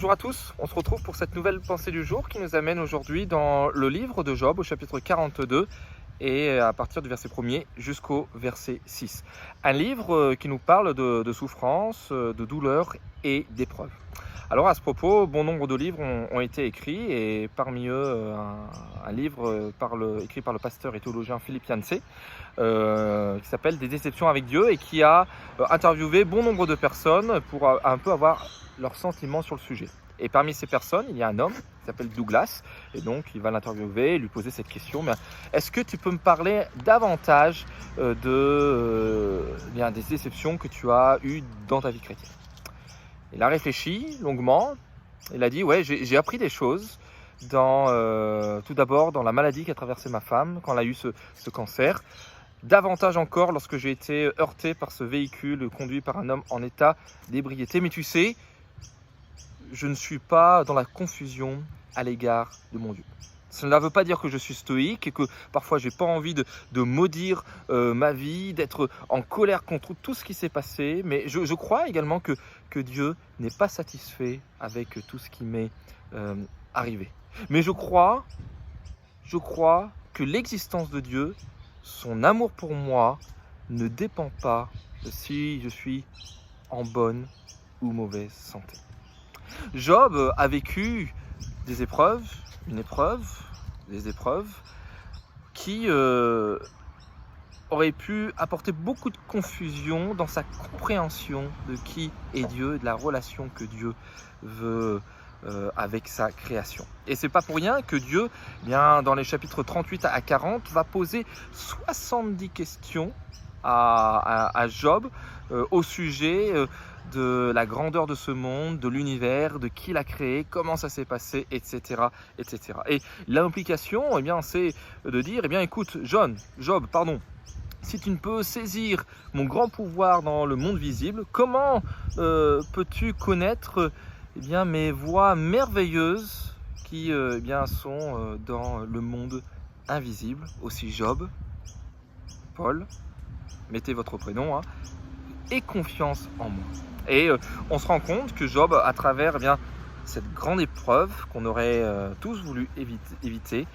Bonjour à tous, on se retrouve pour cette nouvelle pensée du jour qui nous amène aujourd'hui dans le livre de Job au chapitre 42 et à partir du verset 1er jusqu'au verset 6. Un livre qui nous parle de souffrance, de douleur et d'épreuve. Alors à ce propos, bon nombre de livres ont été écrits et parmi eux un livre écrit par le pasteur et théologien Philippe Yancey qui s'appelle Des déceptions avec Dieu et qui a interviewé bon nombre de personnes pour un peu avoir leurs sentiments sur le sujet. Et parmi ces personnes, il y a un homme qui s'appelle Douglas et donc il va l'interviewer et lui poser cette question. Mais est-ce que tu peux me parler davantage des déceptions que tu as eues dans ta vie chrétienne? Il a réfléchi longuement. Il a dit ouais, j'ai appris des choses tout d'abord dans la maladie qu'a traversée ma femme quand elle a eu ce cancer. Davantage encore lorsque j'ai été heurté par ce véhicule conduit par un homme en état d'ébriété. Mais tu sais, je ne suis pas dans la confusion à l'égard de mon Dieu. Cela ne veut pas dire que je suis stoïque et que parfois je n'ai pas envie de maudire ma vie, d'être en colère contre tout ce qui s'est passé. Mais je crois également que Dieu n'est pas satisfait avec tout ce qui m'est arrivé. Mais je crois que l'existence de Dieu, son amour pour moi, ne dépend pas de si je suis en bonne ou mauvaise santé. Job a vécu des épreuves, des épreuves qui auraient pu apporter beaucoup de confusion dans sa compréhension de qui est Dieu et de la relation que Dieu veut avec sa création. Et c'est pas pour rien que Dieu, dans les chapitres 38 à 40, va poser 70 questions à Job au sujet de la grandeur de ce monde, de l'univers, de qui l'a créé, comment ça s'est passé, etc., etc. Et l'implication, c'est de dire, écoute, Job, si tu ne peux saisir mon grand pouvoir dans le monde visible, comment peux-tu connaître mes voies merveilleuses qui sont dans le monde invisible? Aussi Job, Paul, mettez votre prénom, et confiance en moi. Et on se rend compte que Job, à travers cette grande épreuve qu'on aurait tous voulu éviter,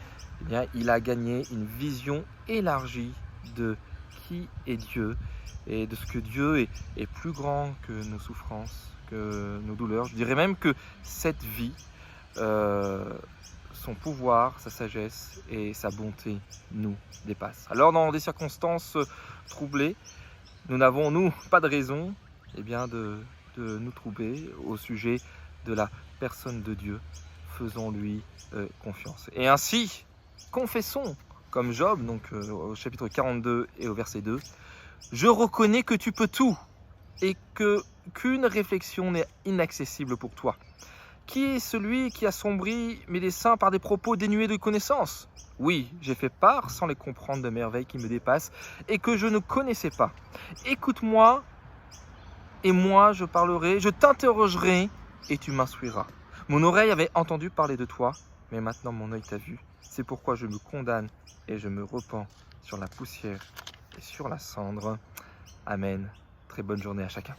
il a gagné une vision élargie de qui est Dieu et de ce que Dieu est plus grand que nos souffrances, que nos douleurs. Je dirais même que cette vie, son pouvoir, sa sagesse et sa bonté nous dépassent. Alors dans des circonstances troublées, nous n'avons, pas de raison de nous troubler au sujet de la personne de Dieu. Faisons-lui confiance. Et ainsi, confessons, comme Job, au chapitre 42 et au verset 2, « Je reconnais que tu peux tout et qu'une réflexion n'est inaccessible pour toi. Qui est celui qui assombrit mes desseins par des propos dénués de connaissance? Oui, j'ai fait part sans les comprendre de merveilles qui me dépassent et que je ne connaissais pas. Écoute-moi et moi je parlerai, je t'interrogerai et tu m'instruiras. Mon oreille avait entendu parler de toi, mais maintenant mon œil t'a vu. C'est pourquoi je me condamne et je me repens sur la poussière et sur la cendre. » Amen. Très bonne journée à chacun.